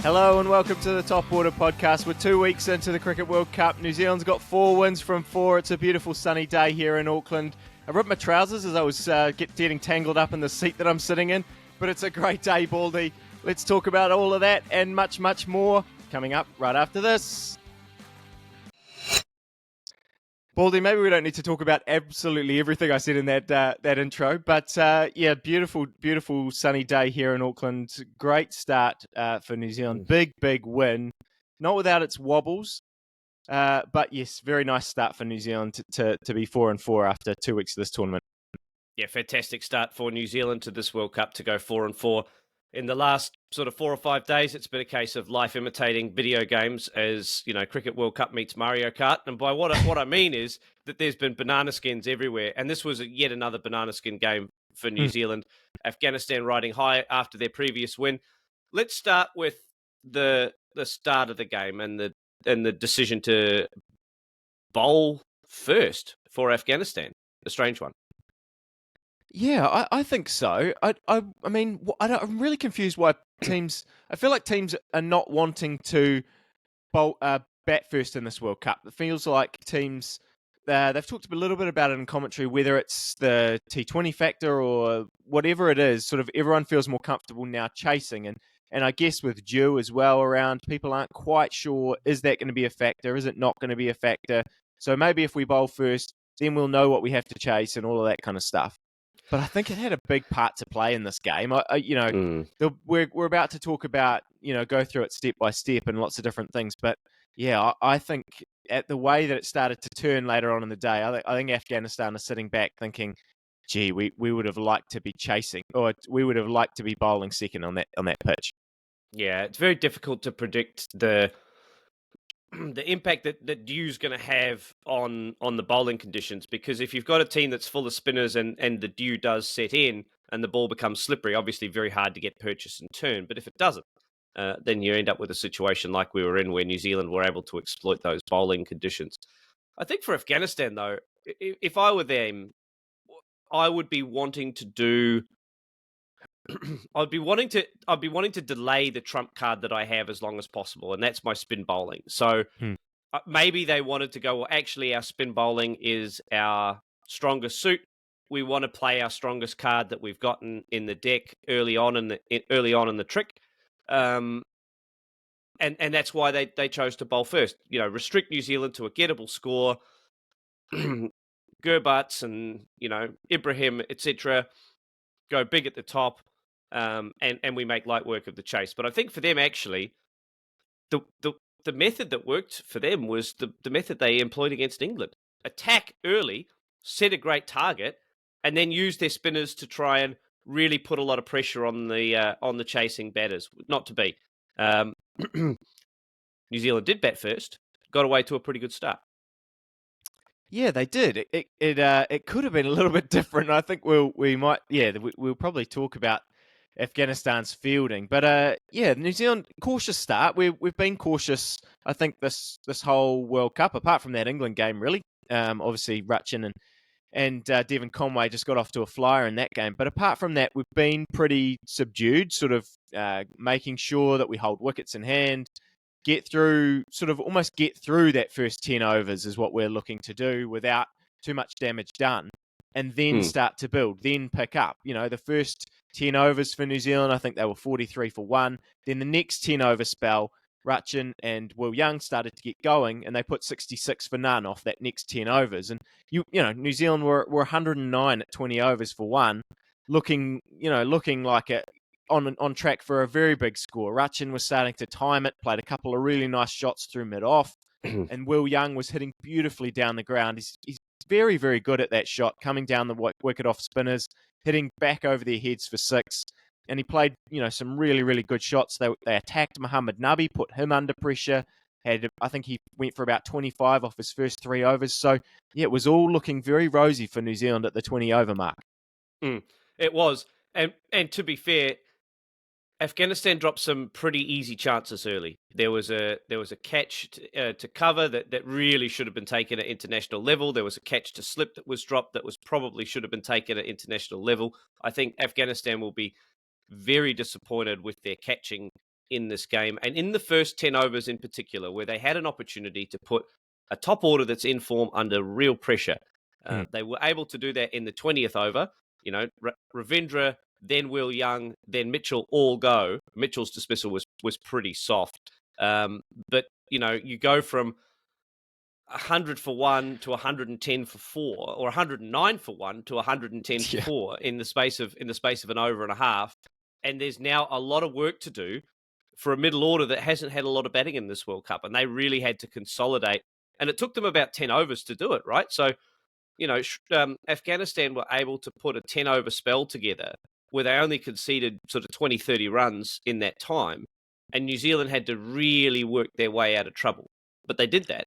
Hello and welcome to the Top Order podcast. We're 2 weeks into the Cricket World Cup. New Zealand's got 4 wins from 4. It's a beautiful sunny day here in Auckland. I ripped my trousers as I was getting tangled up in the seat that I'm sitting in, but it's a great day, Baldy. Let's talk about all of that and much, much more coming up right after this. Baldy, maybe we don't need to talk about absolutely everything I said in that intro, but beautiful sunny day here in Auckland. Great start for New Zealand. Big win. Not without its wobbles, but yes, very nice start for New Zealand to be 4-4 after 2 weeks of this tournament. Yeah, fantastic start for New Zealand to this World Cup to go 4-4. In the last sort of 4 or 5 days, it's been a case of life imitating video games as, you know, Cricket World Cup meets Mario Kart. And by what I mean is that there's been banana skins everywhere. And this was yet another banana skin game for New Zealand. Afghanistan riding high after their previous win. Let's start with the start of the game and the decision to bowl first for Afghanistan. A strange one. Yeah, I think so. I'm really confused why teams. I feel like teams are not wanting to bat first in this World Cup. It feels like teams. They've talked a little bit about it in commentary, whether it's the T20 factor or whatever it is. Sort of everyone feels more comfortable now chasing, and I guess with Dew as well around, people aren't quite sure, is that going to be a factor? Is it not going to be a factor? So maybe if we bowl first, then we'll know what we have to chase and all of that kind of stuff. But I think it had a big part to play in this game. We're about to talk about, go through it step by step and lots of different things. But yeah, I think at the way that it started to turn later on in the day, I think Afghanistan is sitting back thinking, gee, we would have liked to be chasing, or we would have liked to be bowling second on that pitch. Yeah, it's very difficult to predict the impact that Dew's going to have on the bowling conditions, because if you've got a team that's full of spinners and the Dew does set in and the ball becomes slippery, obviously very hard to get purchase and turn. But if it doesn't, then you end up with a situation like we were in where New Zealand were able to exploit those bowling conditions. I think for Afghanistan, though, if I were them, I would be wanting to do... I'd be wanting to delay the trump card that I have as long as possible, and that's my spin bowling. So maybe they wanted to go, well, actually, our spin bowling is our strongest suit. We want to play our strongest card that we've gotten in the deck early on in the trick, and that's why they chose to bowl first. Restrict New Zealand to a gettable score. Gurbutts and Ibrahim, etc. go big at the top. And we make light work of the chase. But I think for them, actually, the method that worked for them was the method they employed against England. Attack early, set a great target, and then use their spinners to try and really put a lot of pressure on the chasing batters. Not to be. New Zealand did bat first, got away to a pretty good start. Yeah, they did. It could have been a little bit different. I think we'll probably talk about Afghanistan's fielding, but New Zealand cautious start. We've been cautious, I think, this whole World Cup, apart from that England game, really. Obviously, Rachin and Devine Conway just got off to a flyer in that game, but apart from that, we've been pretty subdued, sort of making sure that we hold wickets in hand, almost get through that first 10 overs is what we're looking to do without too much damage done, and then start to build, then pick up. The first 10 overs for New Zealand, I think they were 43 for 1. Then the next 10 over spell, Rachin and Will Young started to get going, and they put 66 for none off that next 10 overs. And New Zealand were 109 at 20 overs for 1, looking like on track for a very big score. Rachin was starting to time it, played a couple of really nice shots through mid-off, and Will Young was hitting beautifully down the ground. He's very, very good at that shot, coming down the wicket off spinners, hitting back over their heads for 6. And he played, some really, really good shots. They attacked Mohammad Nabi, put him under pressure. I think he went for about 25 off his first 3 overs. So, yeah, it was all looking very rosy for New Zealand at the 20-over mark. It was. And to be fair, Afghanistan dropped some pretty easy chances early. There was a catch to cover that really should have been taken at international level. There was a catch to slip that was dropped that was probably should have been taken at international level. I think Afghanistan will be very disappointed with their catching in this game, and in the first 10 overs in particular, where they had an opportunity to put a top order that's in form under real pressure. They were able to do that in the 20th over. You know, Ravindra, then Will Young, then Mitchell all go. Mitchell's dismissal was pretty soft. But, you know, you go from 100 for 1 to 110 for 4, or 109 for 1 to 110 for 4 in the space of an over and a half. And there's now a lot of work to do for a middle order that hasn't had a lot of batting in this World Cup, and they really had to consolidate. And it took them about 10 overs to do it, right? So, you know, Afghanistan were able to put a 10-over spell together where they only conceded sort of 20, 30 runs in that time, and New Zealand had to really work their way out of trouble. But they did that.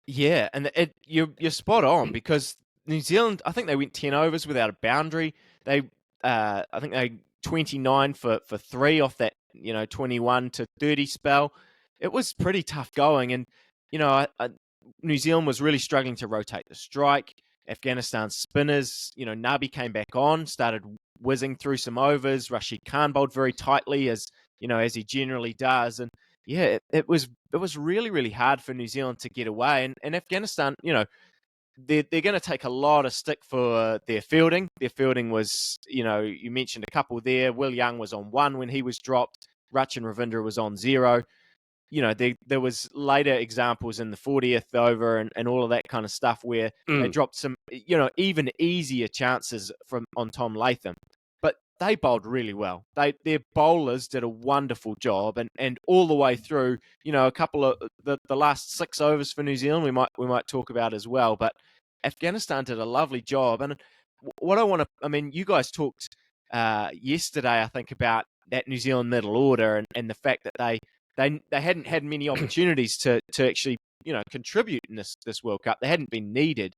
Yeah, and you're spot on, because New Zealand, I think they went 10 overs without a boundary. I think they 29 for 3 off that, 21 to 30 spell. It was pretty tough going, and New Zealand was really struggling to rotate the strike. Afghanistan's spinners, Nabi came back on, started whizzing through some overs. Rashid Khan bowled very tightly, as he generally does, and yeah, it was really, really hard for New Zealand to get away, and Afghanistan, they're going to take a lot of stick for their fielding. Their fielding was, you mentioned a couple there. Will Young was on 1 when he was dropped. Rachin Ravindra was on 0. There was later examples in the 40th over and all of that kind of stuff where they dropped some, even easier chances on Tom Latham. But they bowled really well. Their bowlers did a wonderful job, and all the way through, a couple of the last 6 overs for New Zealand we might talk about as well. But Afghanistan did a lovely job. And what you guys talked yesterday, I think, about that New Zealand middle order and the fact that they hadn't had many opportunities to actually, contribute in this World Cup. They hadn't been needed.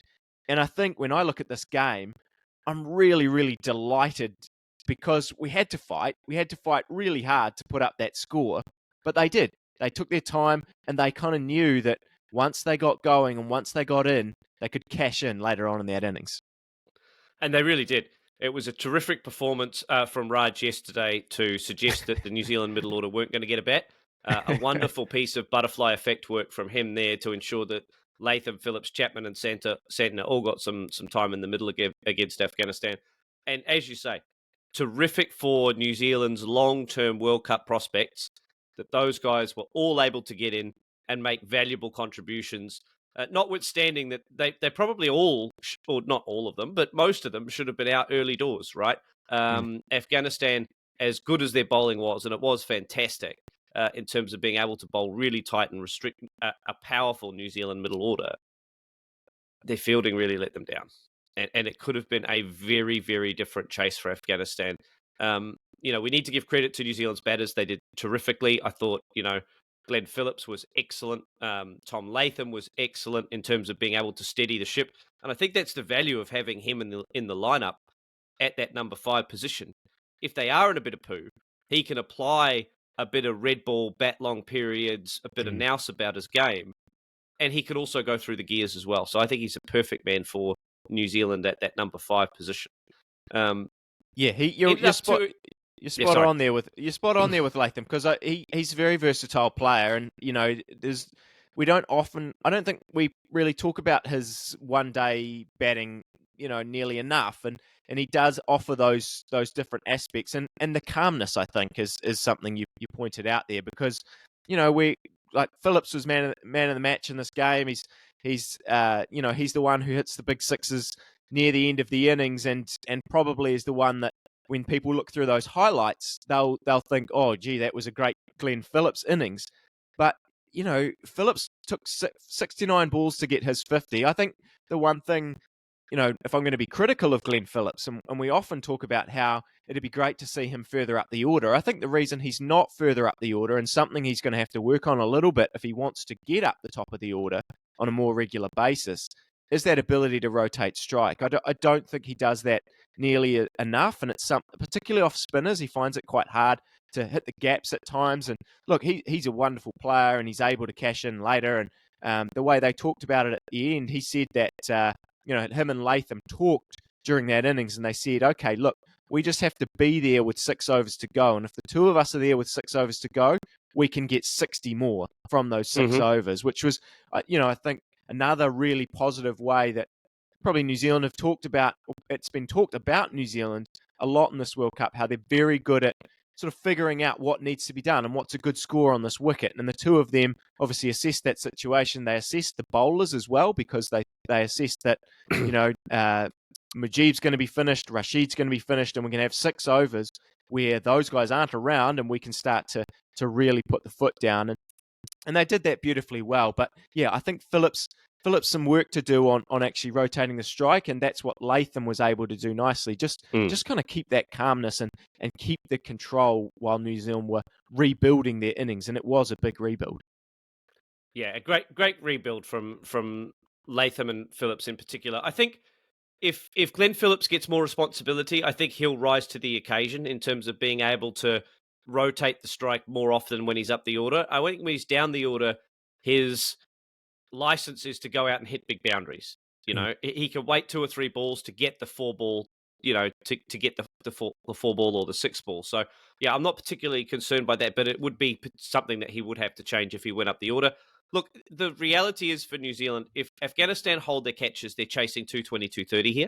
And I think when I look at this game, I'm really, really delighted, because we had to fight. We had to fight really hard to put up that score, but they did. They took their time, and they kind of knew that once they got going and once they got in, they could cash in later on in that innings. And they really did. It was a terrific performance from Raj yesterday to suggest that the New Zealand middle order weren't going to get a bat. A wonderful piece of butterfly effect work from him there to ensure that Latham, Phillips, Chapman and Santner all got some time in the middle against Afghanistan. And as you say, terrific for New Zealand's long-term World Cup prospects, that those guys were all able to get in and make valuable contributions, notwithstanding that they probably all, or not all of them, but most of them should have been out early doors, right? Afghanistan, as good as their bowling was, and it was fantastic, in terms of being able to bowl really tight and restrict a powerful New Zealand middle order, their fielding really let them down. And it could have been a very, very different chase for Afghanistan. We need to give credit to New Zealand's batters. They did terrifically. I thought, Glenn Phillips was excellent. Tom Latham was excellent in terms of being able to steady the ship. And I think that's the value of having him in the lineup at that number 5 position. If they are in a bit of poo, he can apply a bit of red ball, bat long periods, a bit of nous about his game, and he could also go through the gears as well. So I think he's a perfect man for New Zealand at that number 5 position. You're spot on there with Latham, because he's a very versatile player, and I don't think we really talk about his one day batting, nearly enough, and he does offer those different aspects, and the calmness, I think, is something you pointed out there, because Phillips was man of the match in this game. He's the one who hits the big sixes near the end of the innings, and probably is the one that when people look through those highlights, they'll think, oh, gee, that was a great Glenn Phillips innings. But Phillips took 69 balls to get his 50. I think the one thing, if I'm going to be critical of Glenn Phillips, and we often talk about how it'd be great to see him further up the order, I think the reason he's not further up the order, and something he's going to have to work on a little bit if he wants to get up the top of the order on a more regular basis, is that ability to rotate strike. I don't think he does that nearly enough, and it's particularly off spinners. He finds it quite hard to hit the gaps at times. And look, he's a wonderful player, and he's able to cash in later. And the way they talked about it at the end, he said that him and Latham talked during that innings, and they said, okay, look, We just have to be there with 6 overs to go. And if the two of us are there with 6 overs to go, we can get 60 more from those 6 overs, which was, I think another really positive way that probably New Zealand have talked about. It's been talked about New Zealand a lot in this World Cup, how they're very good at sort of figuring out what needs to be done and what's a good score on this wicket. And the two of them obviously assessed that situation. They assessed the bowlers as well, because they assessed that, Mujib's going to be finished, Rashid's going to be finished, and we're going to have 6 overs where those guys aren't around and we can start to really put the foot down. And they did that beautifully well. But yeah, I think Phillips some work to do on actually rotating the strike, and that's what Latham was able to do nicely. Just kind of keep that calmness and keep the control while New Zealand were rebuilding their innings, and it was a big rebuild. Yeah, a great rebuild from Latham and Phillips in particular. I think if Glenn Phillips gets more responsibility, I think he'll rise to the occasion in terms of being able to rotate the strike more often when he's up the order. I think when he's down the order, his license is to go out and hit big boundaries. He can wait 2 or 3 balls to get the 4 ball, to get the 4 ball or the 6 ball. So yeah, I'm not particularly concerned by that, but it would be something that he would have to change if he went up the order. Look, the reality is for New Zealand, if Afghanistan hold their catches, they're chasing 220, 230 here.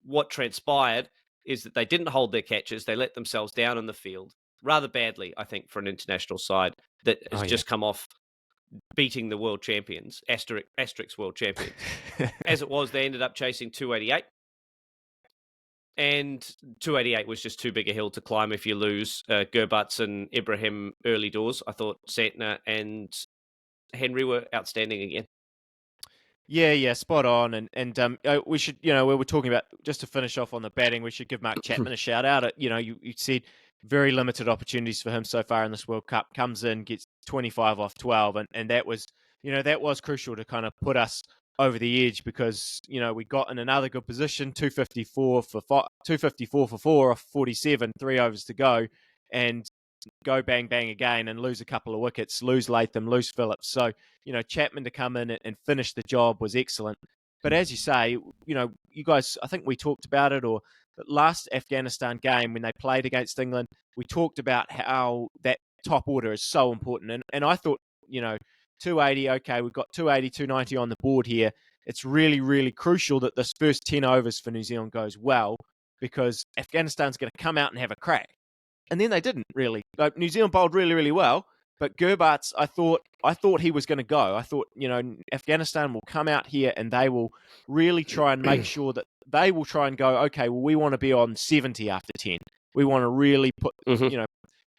What transpired is that they didn't hold their catches. They let themselves down in the field rather badly, I think, for an international side that has just come off beating the world champions, asterisk world champions. As it was, they ended up chasing 288. And 288 was just too big a hill to climb if you lose Gurbatz and Ibrahim early doors. I thought Santner and Henry were outstanding again. Yeah, spot on. And we should, we were talking about, just to finish off on the batting, we should give Mark Chapman a shout out. You said very limited opportunities for him so far in this World Cup. Comes in, gets 25 off 12, and that was, that was crucial to kind of put us over the edge, because we got in another good position, 254 for 4 off 47, 3 overs to go, and go bang bang again and lose a couple of wickets, lose Latham, lose Phillips. So Chapman to come in and finish the job was excellent. But as you say, you guys, I think we talked about it, or the last Afghanistan game when they played against England, we talked about how that top order is so important. And I thought, 280, okay, we've got 280, 290 on the board here. It's really, really crucial that this first 10 overs for New Zealand goes well, because Afghanistan's going to come out and have a crack. And then they didn't really. Like, New Zealand bowled really, really well, but Gurbatz, I thought he was going to go. I thought, Afghanistan will come out here and they will really try and make sure that they will try and go, okay, well, we want to be on 70 after 10. We want to really put,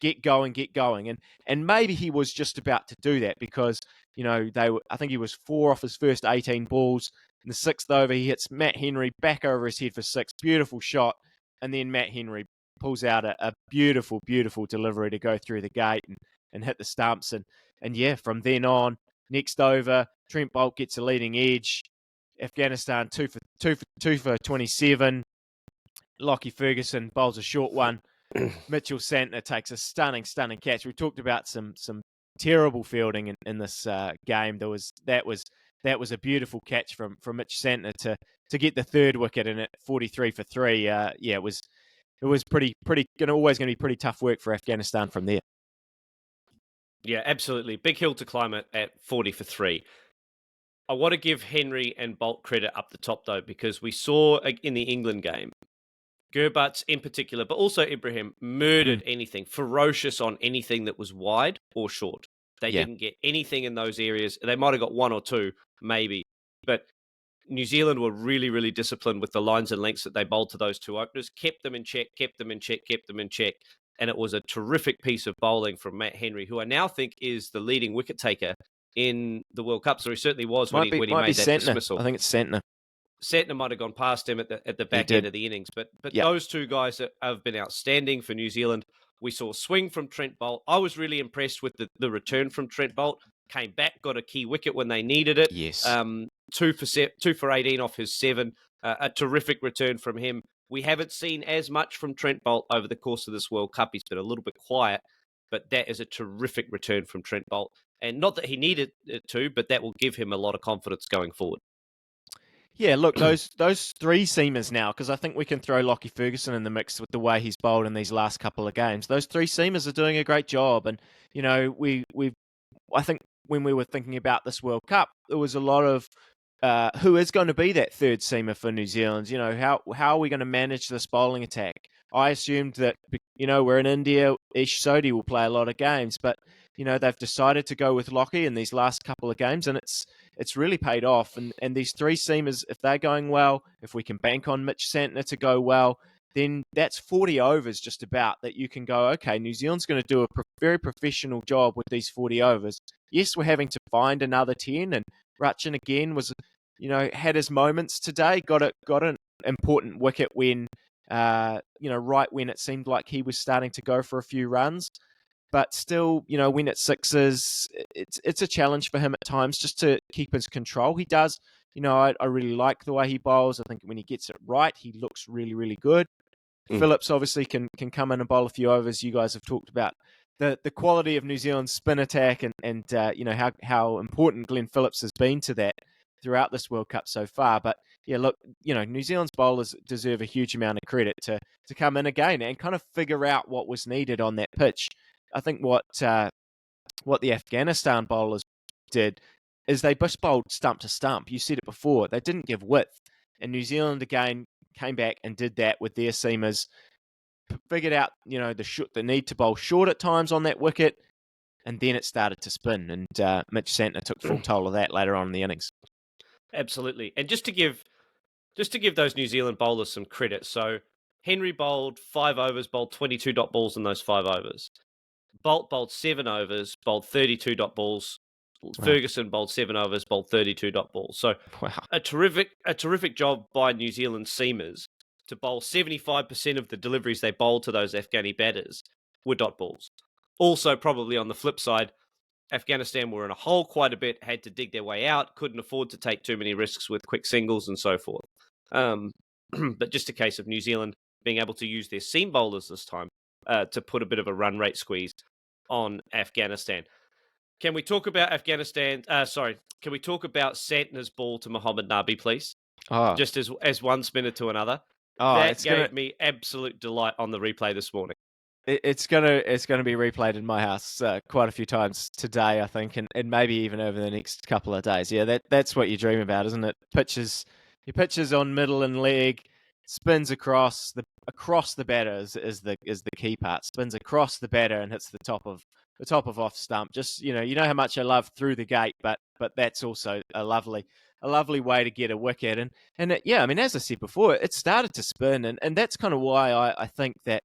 get going. And maybe he was just about to do that, because, I think he was 4 off his first 18 balls. In the 6th over, he hits Matt Henry back over his head for 6. Beautiful shot. And then Matt Henry pulls out a beautiful, beautiful delivery to go through the gate and hit the stumps. And yeah, from then on, next over, Trent Boult gets a leading edge. Afghanistan 2 for 27. Lockie Ferguson bowls a short one. Mitchell Santner takes a stunning catch. We talked about some terrible fielding in this game. That was a beautiful catch from Mitch Santner to get the 3rd wicket in at 43 for 3. It was always going to be pretty tough work for Afghanistan from there. Yeah, absolutely. Big hill to climb at 40 for 3. I want to give Henry and Boult credit up the top, though, because we saw in the England game, Gurbatz in particular, but also Ibrahim, murdered anything, ferocious on anything that was wide or short. They didn't get anything in those areas. They might have got 1 or 2, maybe. But New Zealand were really, really disciplined with the lines and lengths that they bowled to those 2 openers, kept them in check. And it was a terrific piece of bowling from Matt Henry, who I now think is the leading wicket taker in the World Cup. So he certainly was when he made that Santner. dismissal. I think it's Santner. Santner might have gone past him at the back end of the innings. But those 2 guys have been outstanding for New Zealand. We saw a swing from Trent Boult. I was really impressed with the return from Trent Boult. Came back, got a key wicket when they needed it. Yes. 2 for 18 off his 7. A terrific return from him. We haven't seen as much from Trent Boult over the course of this World Cup. He's been a little bit quiet, but that is a terrific return from Trent Boult. And not that he needed it to, but that will give him a lot of confidence going forward. Yeah, look, those three seamers now, because I think we can throw Lockie Ferguson in the mix with the way he's bowled in these last couple of games. Those three seamers are doing a great job, and I think when we were thinking about this World Cup, there was a lot of who is going to be that third seamer for New Zealand. How are we going to manage this bowling attack? I assumed that we're in India, Sodhi will play a lot of games, but they've decided to go with Lockie in these last couple of games, and it's really paid off. And these three seamers, if they're going well, if we can bank on Mitch Santner to go well, then that's 40 overs just about that you can go, okay, New Zealand's going to do a very professional job with these 40 overs. Yes, we're having to find another 10, and Rachin again was, had his moments today, got an important wicket when, right when it seemed like he was starting to go for a few runs. But still, when it's sixes, it's a challenge for him at times just to keep his control. He does, I really like the way he bowls. I think when he gets it right, he looks really, really good. Phillips obviously can come in and bowl a few overs. You guys have talked about the quality of New Zealand's spin attack and how important Glenn Phillips has been to that throughout this World Cup so far. But yeah, look, New Zealand's bowlers deserve a huge amount of credit to come in again and kind of figure out what was needed on that pitch. I think what the Afghanistan bowlers did is they bush bowled stump to stump. You said it before. They didn't give width. And New Zealand, again, came back and did that with their seamers, figured out, the need to bowl short at times on that wicket, and then it started to spin. And Mitch Santner took full toll of that later on in the innings. Absolutely. And just to give those New Zealand bowlers some credit, so Henry bowled 5 overs, bowled 22 dot balls in those 5 overs. Bolt bowled 7 overs, bowled 32 dot balls. Wow. Ferguson bowled 7 overs, bowled 32 dot balls. So wow. a terrific job by New Zealand seamers to bowl 75% of the deliveries they bowled to those Afghani batters were dot balls. Also, probably on the flip side, Afghanistan were in a hole quite a bit, had to dig their way out, couldn't afford to take too many risks with quick singles and so forth. But just a case of New Zealand being able to use their seam bowlers this time to put a bit of a run rate squeeze on Afghanistan. Can we talk about Afghanistan? Can we talk about Santner's ball to Mohammad Nabi, please? Oh. Just as one spinner to another. Oh, that gave me absolute delight on the replay this morning. It's gonna be replayed in my house quite a few times today, I think, and maybe even over the next couple of days. Yeah, that's what you dream about, isn't it? Your pitches on middle and leg, spins across the batter is the key part. Spins across the batter and hits the top of off stump. Just you know how much I love through the gate, but that's also a lovely way to get a wicket. And I mean, as I said before, it started to spin, and that's kind of why I think that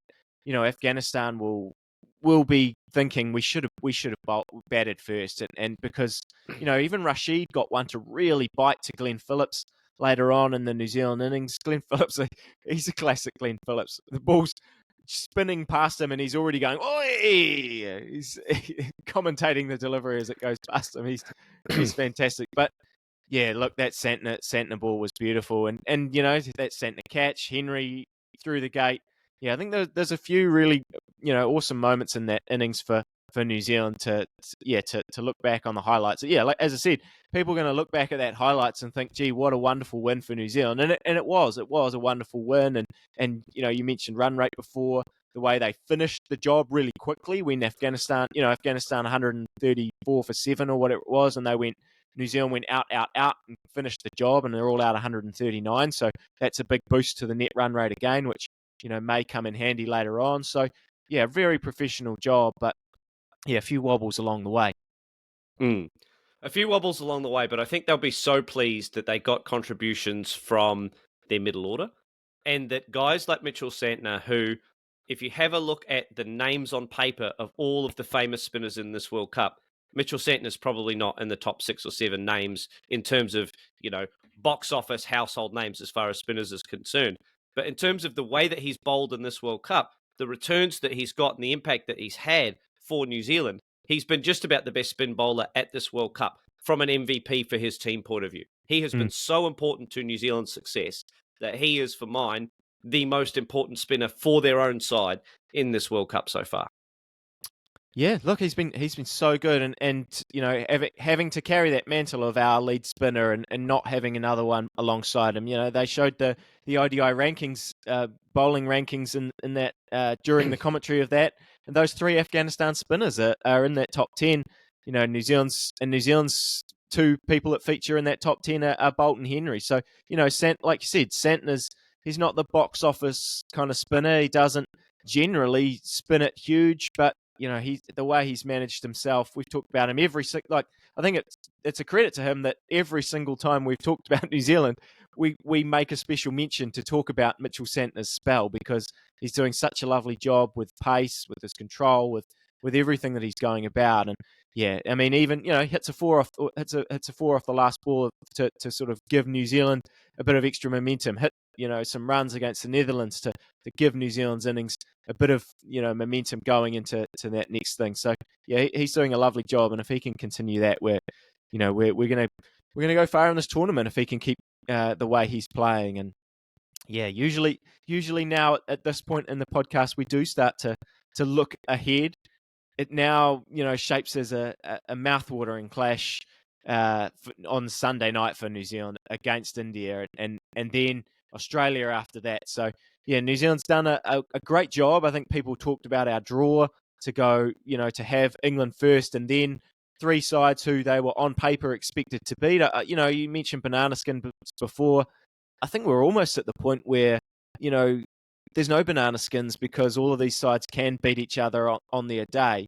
Afghanistan will be thinking we should have batted first, and because even Rashid got one to really bite to Glenn Phillips later on in the New Zealand innings. Glenn Phillips, he's a classic Glenn Phillips. The ball's spinning past him and he's already going, oi! He's commentating the delivery as it goes past him. He's fantastic. But yeah, look, that Santner ball was beautiful, and that Santner catch, Henry through the gate. Yeah, I think there's a few really awesome moments in that innings for New Zealand to look back on the highlights. Yeah, like as I said, people are going to look back at that highlights and think, gee, what a wonderful win for New Zealand, and it was a wonderful win, and you mentioned run rate before, the way they finished the job really quickly when Afghanistan 134 for 7 or whatever it was, and New Zealand went out and finished the job, and they're all out 139. So that's a big boost to the net run rate again, which may come in handy later on. So yeah, very professional job, but yeah, a few wobbles along the way. A few wobbles along the way, but I think they'll be so pleased that they got contributions from their middle order, and that guys like Mitchell Santner, who, if you have a look at the names on paper of all of the famous spinners in this World Cup, Mitchell Santner's probably not in the top 6 or 7 names in terms of, box office household names as far as spinners is concerned. But in terms of the way that he's bowled in this World Cup, the returns that he's got and the impact that he's had for New Zealand, he's been just about the best spin bowler at this World Cup from an MVP for his team point of view. He has been so important to New Zealand's success that he is, for mine, the most important spinner for their own side in this World Cup so far. Yeah, look, he's been so good, and having to carry that mantle of our lead spinner and not having another one alongside him. They showed the ODI rankings, bowling rankings in that during the commentary of that, and those three Afghanistan spinners are in that top 10. New Zealand's two people that feature in that top 10 are Bolt and Henry. So like you said, Santner's he's not the box office kind of spinner. He doesn't generally spin it huge, but the way he's managed himself. We've talked about him I think it's a credit to him that every single time we've talked about New Zealand, we make a special mention to talk about Mitchell Santner's spell, because he's doing such a lovely job with pace, with his control, with everything that he's going about. And yeah, I mean, even hits a four off the last ball to sort of give New Zealand a bit of extra momentum. Hit some runs against the Netherlands to give New Zealand's innings a bit of momentum going into that next thing. So yeah, he's doing a lovely job, and if he can continue that, we're gonna go far in this tournament if he can keep the way he's playing. And yeah, usually now at this point in the podcast, we do start to look ahead. It now shapes as a mouth-watering clash on Sunday night for New Zealand against India, and then Australia after that. So yeah, New Zealand's done a great job. I think people talked about our draw to go, to have England first and then three sides who they were on paper expected to beat. You mentioned banana skin before. I think we're almost at the point where, there's no banana skins, because all of these sides can beat each other on their day.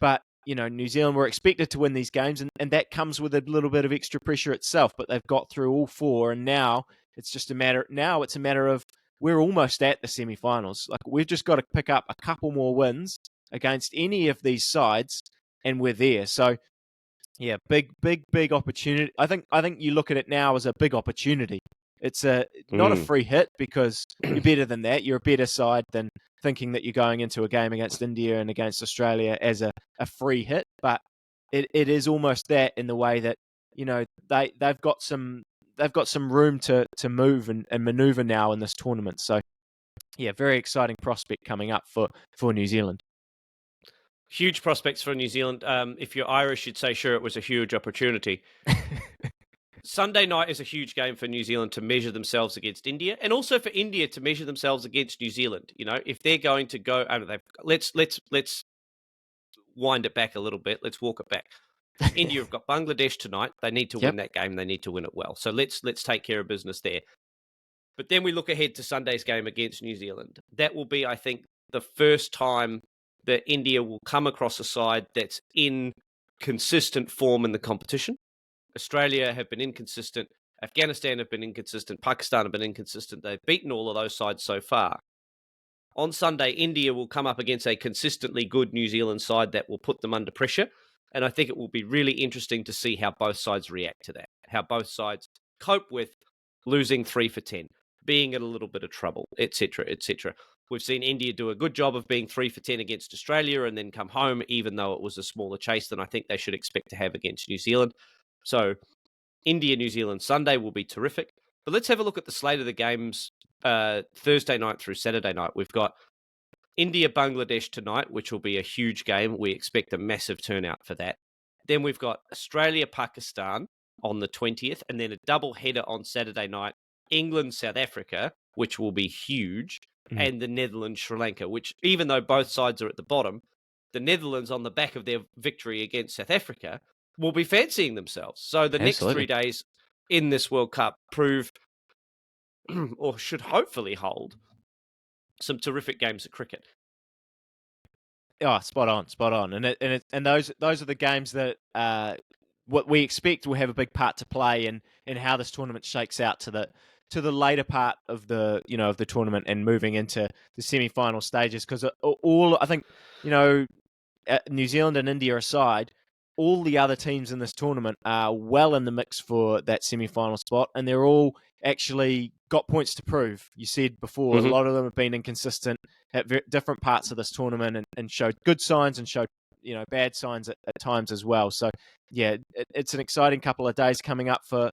But, New Zealand were expected to win these games, and that comes with a little bit of extra pressure itself, but they've got through all four, and now it's a matter of we're almost at the semi-finals. Like, we've just got to pick up a couple more wins against any of these sides, and we're there. So, yeah, big opportunity. I think you look at it now as a big opportunity. It's not a free hit, because you're better than that. You're a better side than thinking that you're going into a game against India and against Australia as a free hit. But it is almost that, in the way that they've got some room to move and maneuver now in this tournament. So yeah, very exciting prospect coming up for New Zealand. Huge prospects for New Zealand. If you're Irish, you'd say, sure, it was a huge opportunity. Sunday night is a huge game for New Zealand to measure themselves against India, and also for India to measure themselves against New Zealand. If they're going to go, let's wind it back a little bit. Let's walk it back. India have got Bangladesh tonight. They need to win that game. They need to win it well. So let's take care of business there. But then we look ahead to Sunday's game against New Zealand. That will be, I think, the first time that India will come across a side that's in consistent form in the competition. Australia have been inconsistent. Afghanistan have been inconsistent. Pakistan have been inconsistent. They've beaten all of those sides so far. On Sunday, India will come up against a consistently good New Zealand side that will put them under pressure. And I think it will be really interesting to see how both sides react to that, how both sides cope with losing 3 for 10, being in a little bit of trouble, etc., etc. We've seen India do a good job of being 3 for 10 against Australia and then come home, even though it was a smaller chase than I think they should expect to have against New Zealand. So India, New Zealand Sunday will be terrific. But let's have a look at the slate of the games Thursday night through Saturday night. We've got India, Bangladesh tonight, which will be a huge game. We expect a massive turnout for that. Then we've got Australia, Pakistan on the 20th, and then a double header on Saturday night, England, South Africa, which will be huge, and the Netherlands, Sri Lanka, which, even though both sides are at the bottom, the Netherlands, on the back of their victory against South Africa, will be fancying themselves. So the next 3 days in this World Cup prove, or should hopefully hold, some terrific games of cricket. Oh, spot on, and those are the games that what we expect will have a big part to play in how this tournament shakes out to the later part of the of the tournament and moving into the semi-final stages. Because I think New Zealand and India aside, all the other teams in this tournament are well in the mix for that semi-final spot, and they're all actually got points to prove. You said before, a lot of them have been inconsistent at different parts of this tournament and showed good signs and showed bad signs at times as well. So yeah, it's an exciting couple of days coming up for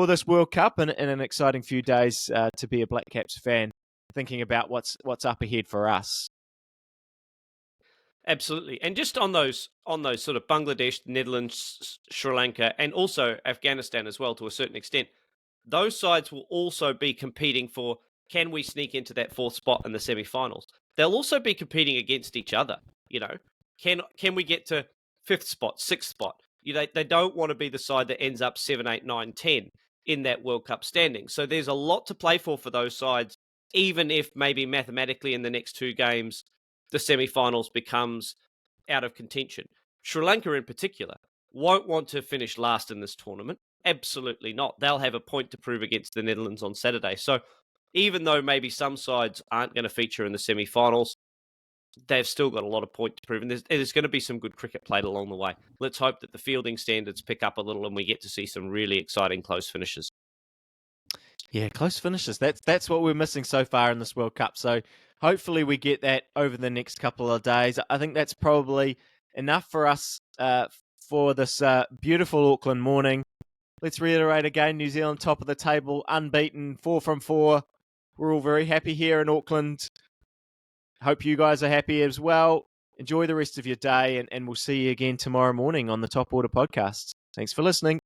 this World Cup, and an exciting few days to be a Black Caps fan, thinking about what's up ahead for us. Absolutely. And just on those sort of Bangladesh, Netherlands, Sri Lanka, and also Afghanistan as well to a certain extent, those sides will also be competing for, can we sneak into that fourth spot in the semi-finals? They'll also be competing against each other. You know, can we get to fifth spot, sixth spot? They don't want to be the side that ends up 7, 8, 9, 10 in that World Cup standing. So there's a lot to play for those sides, even if maybe mathematically in the next two games the semi-finals becomes out of contention. Sri Lanka in particular won't want to finish last in this tournament. Absolutely not. They'll have a point to prove against the Netherlands on Saturday. So even though maybe some sides aren't going to feature in the semi-finals, they've still got a lot of point to prove. And there's going to be some good cricket played along the way. Let's hope that the fielding standards pick up a little and we get to see some really exciting close finishes. Yeah, close finishes. That's what we're missing so far in this World Cup. So hopefully we get that over the next couple of days. I think that's probably enough for us for this beautiful Auckland morning. Let's reiterate again, New Zealand top of the table, unbeaten, 4 from 4. We're all very happy here in Auckland. Hope you guys are happy as well. Enjoy the rest of your day, and we'll see you again tomorrow morning on the Top Order podcast. Thanks for listening.